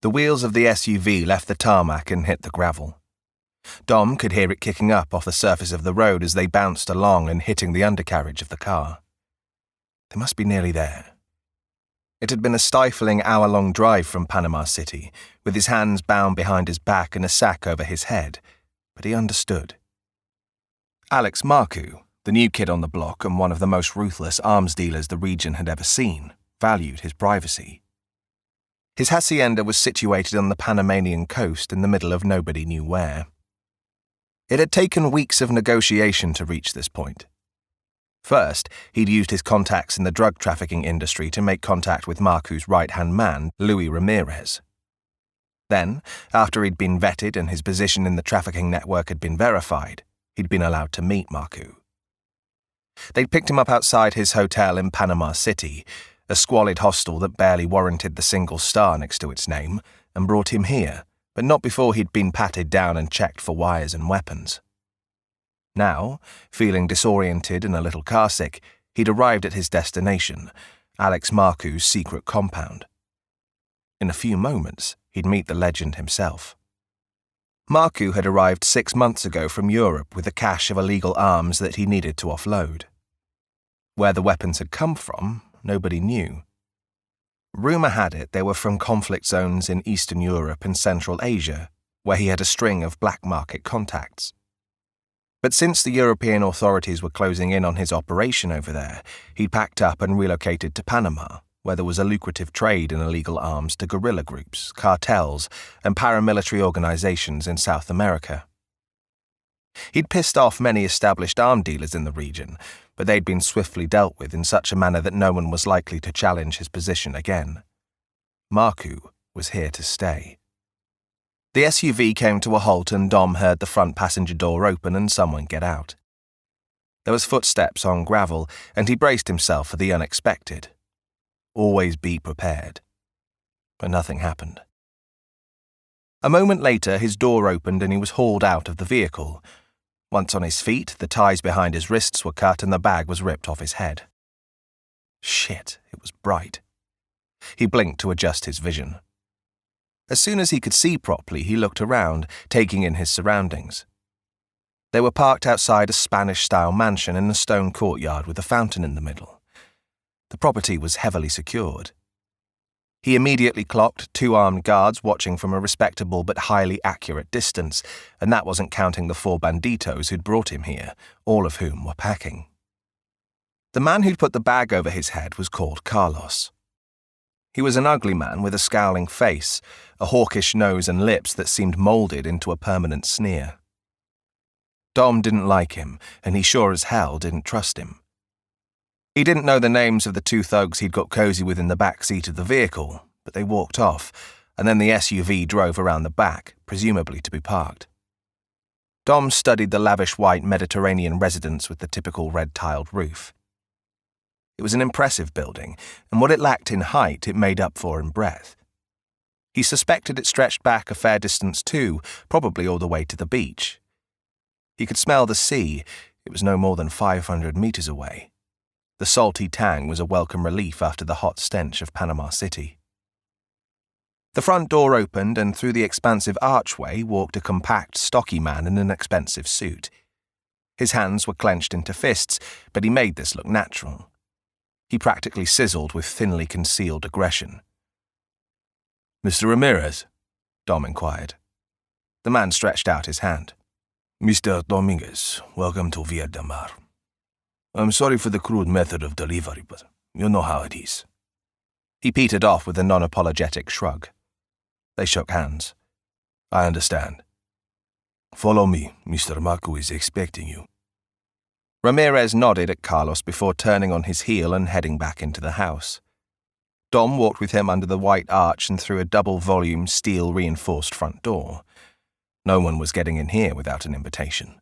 The wheels of the SUV left the tarmac and hit the gravel. Dom could hear it kicking up off the surface of the road as they bounced along and hitting the undercarriage of the car. They must be nearly there. It had been a stifling hour-long drive from Panama City, with his hands bound behind his back and a sack over his head, but he understood. Alex Marku, the new kid on the block and one of the most ruthless arms dealers the region had ever seen, valued his privacy. His hacienda was situated on the Panamanian coast in the middle of nobody knew where. It had taken weeks of negotiation to reach this point. First, he'd used his contacts in the drug trafficking industry to make contact with Marku's right-hand man, Luis Ramirez. Then, after he'd been vetted and his position in the trafficking network had been verified, he'd been allowed to meet Marku. They'd picked him up outside his hotel in Panama City, a squalid hostel that barely warranted the single star next to its name, and brought him here, but not before he'd been patted down and checked for wires and weapons. Now, feeling disoriented and a little carsick, he'd arrived at his destination, Alex Marku's secret compound. In a few moments, he'd meet the legend himself. Marku had arrived 6 months ago from Europe with a cache of illegal arms that he needed to offload. Where the weapons had come from, nobody knew. Rumour had it they were from conflict zones in Eastern Europe and Central Asia, where he had a string of black market contacts. But since the European authorities were closing in on his operation over there, he'd packed up and relocated to Panama, where there was a lucrative trade in illegal arms to guerrilla groups, cartels, and paramilitary organizations in South America. He'd pissed off many established arm dealers in the region, but they'd been swiftly dealt with in such a manner that no one was likely to challenge his position again. Marku was here to stay. The SUV came to a halt and Dom heard the front passenger door open and someone get out. There was footsteps on gravel, and he braced himself for the unexpected. Always be prepared. But nothing happened. A moment later, his door opened and he was hauled out of the vehicle. Once on his feet, the ties behind his wrists were cut and the bag was ripped off his head. Shit, it was bright. He blinked to adjust his vision. As soon as he could see properly, he looked around, taking in his surroundings. They were parked outside a Spanish-style mansion in a stone courtyard with a fountain in the middle. The property was heavily secured. He immediately clocked 2 armed guards watching from a respectable but highly accurate distance, and that wasn't counting the 4 banditos who'd brought him here, all of whom were packing. The man who'd put the bag over his head was called Carlos. He was an ugly man with a scowling face, a hawkish nose and lips that seemed moulded into a permanent sneer. Dom didn't like him, and he sure as hell didn't trust him. He didn't know the names of the 2 thugs he'd got cozy with in the back seat of the vehicle, but they walked off, and then the SUV drove around the back, presumably to be parked. Dom studied the lavish white Mediterranean residence with the typical red-tiled roof. It was an impressive building, and what it lacked in height it made up for in breadth. He suspected it stretched back a fair distance too, probably all the way to the beach. He could smell the sea. It was no more than 500 meters away. The salty tang was a welcome relief after the hot stench of Panama City. The front door opened, and through the expansive archway walked a compact, stocky man in an expensive suit. His hands were clenched into fists, but he made this look natural. He practically sizzled with thinly concealed aggression. "Mr. Ramirez?" Dom inquired. The man stretched out his hand. "Mr. Dominguez, welcome to Villa del Mar. I'm sorry for the crude method of delivery, but you know how it is." He petered off with a non-apologetic shrug. They shook hands. "I understand. Follow me. Mr. Marku is expecting you." Ramirez nodded at Carlos before turning on his heel and heading back into the house. Dom walked with him under the white arch and through a double-volume, steel-reinforced front door. No one was getting in here without an invitation.